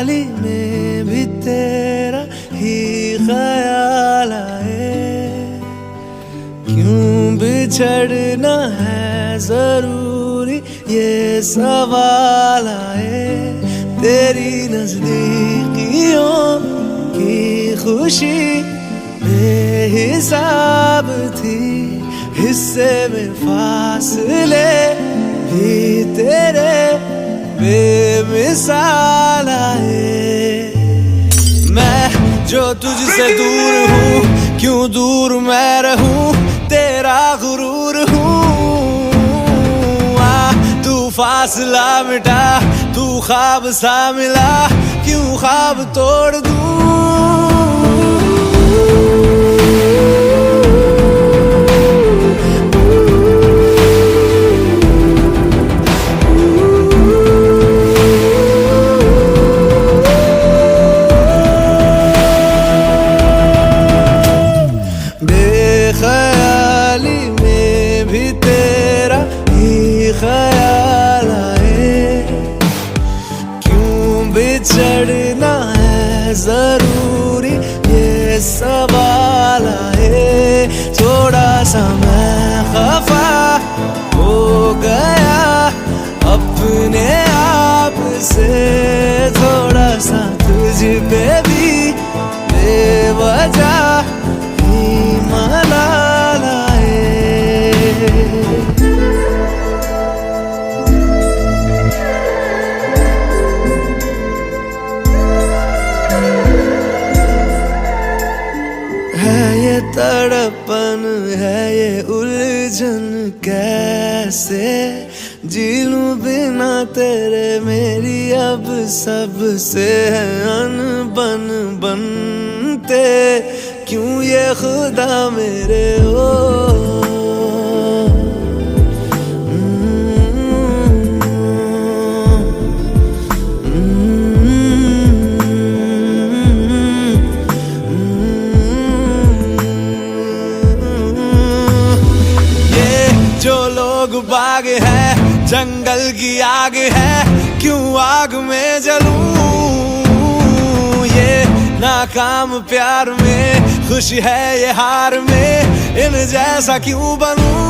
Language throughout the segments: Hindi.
ख्याली में भी तेरा ही ख्याल आए, क्यों बिछड़ना है जरूरी ये सवाल आए। तेरी नजदीकियों की खुशी बेहिसाब थी, हिस्से में फासले भी तेरे बेमिसाल आए। मैं जो तुझसे दूर हूँ, क्यों दूर मैं रहूं, तेरा गुरूर हूँ। तू फासला मिटा, तू ख्वाब सा मिला, क्यों ख्वाब तोड़ दूं। बेख्याली में भी तेरा ही ख्याल आए, क्यों बिछड़ना है जरूरी ये सवाल आए। थोड़ा सा मैं खफा हो गया अपने आप से, थोड़ा सा तुझ पे भी बेवजह मलाल आए। है ये तड़पन, है ये उलझन, कैसे जी लूं बिना तेरे। मेरी अब सबसे है अनबन बनते, क्यों ये खुदा मेरे हो। ये जो लोग बाग है, जंगल की आग है, क्यों आग में जलूं। ये नाकाम प्यार में खुशी है ये हार में, इन जैसा क्यों बनूं।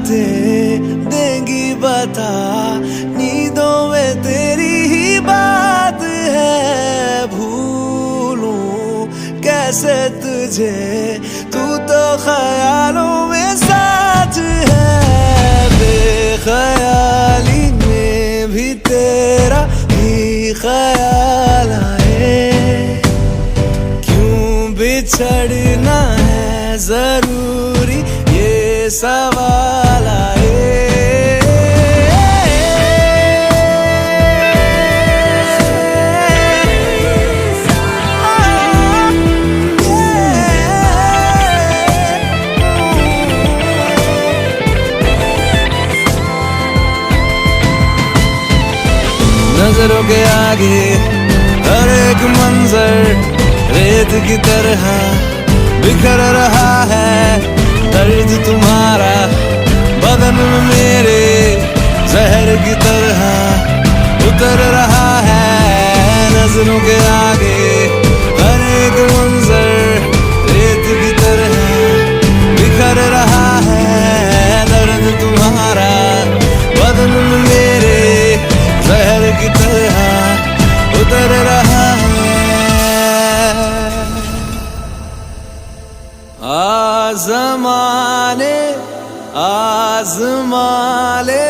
देंगी बता, नींदों में तेरी ही बात है। भूलूं कैसे तुझे, तू तो ख्यालों में साथ है। बेख्याली में भी तेरा ही ख्याल आए, क्यों बिछड़ना है जरूरी ये सवाल आए। नजरों के आगे हर एक मंजर रेत की तरह बिखर रहा है। दर्द तुम्हारा बदन में मेरे जहर की तरह उतर रहा है। नजरों के आगे हर एक मंजर रेत की तरह बिखर रहा है। दर्द तुम्हारा बदन में मेरे जहर की तरह उतर रहा है। आज़माने आज़माले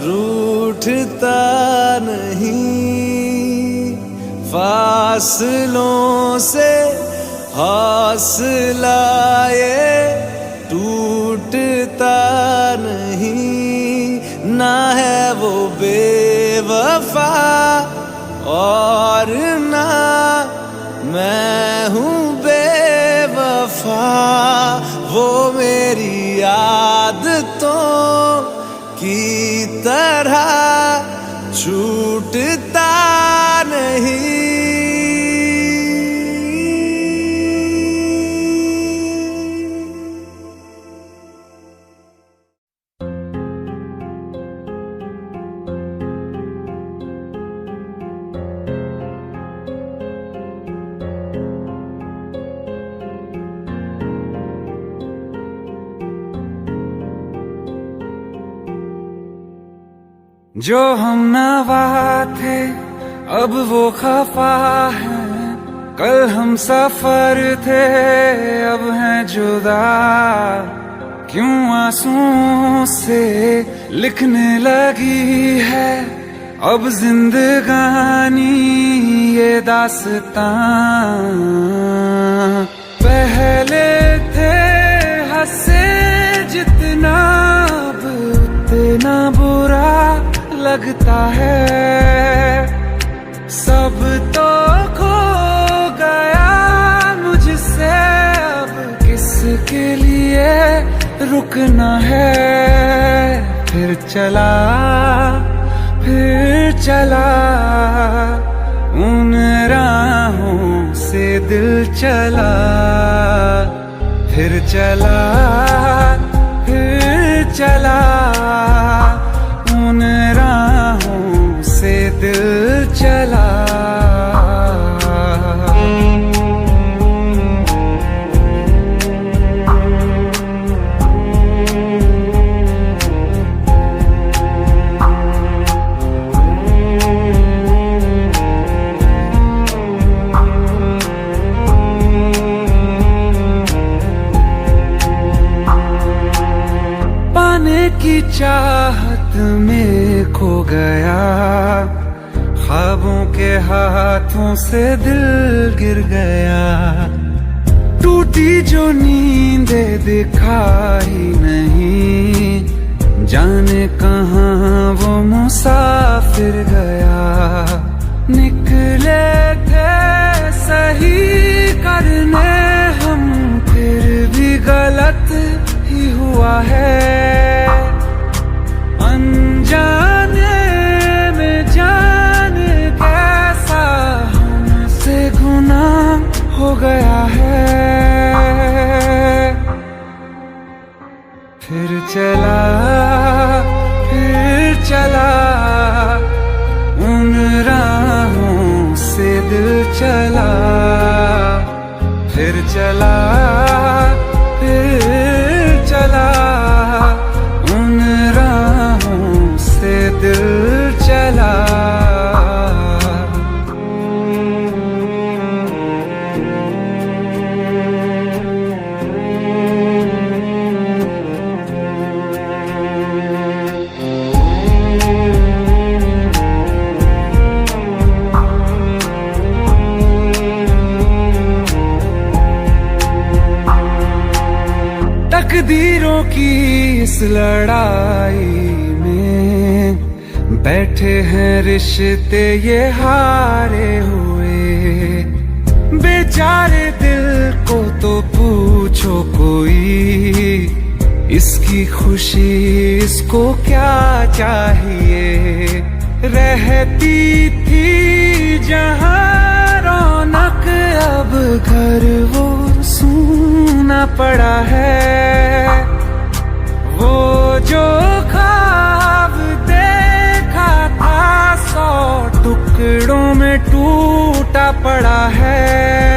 रूठता नहीं, फासलों से हौसला ये टूटता नहीं। ना है वो बेवफा और ना जो हम नवा थे अब वो खफा है, कल हम सफर थे अब हैं जुदा। क्यों आंसुओं से लिखने लगी है अब जिंदगानी ये दास्तां। पहले थे हंसे जितना अब उतना बुरा लगता है। सब तो खो गया मुझसे अब किसके लिए रुकना है। फिर चला उन राहों से दिल चला। फिर चला उन राहों से दिल चला। की चाहत में खो गया, ख्वाबों के हाथों से दिल गिर गया। टूटी जो नींदे दिखाई नहीं, जाने कहाँ वो मुसाफिर गया। निकले थे सही करने हम, फिर भी गलत ही हुआ है। अनजाने में जाने कैसा हमसे गुनाह हो गया है। फिर चला उन राहों से दिल चला। फिर चला उन राहों से दिल चला। तकदीरों की इस लड़ाई में बैठे हैं रिश्ते ये हारे हुए। बेचारे दिल को तो पूछो कोई, इसकी खुशी इसको क्या चाहिए। रहती थी जहां रौनक अब घर वो सूना पड़ा है। वो जो ख्वाब देखा था 100 टुकड़ों में टूटा पड़ा है।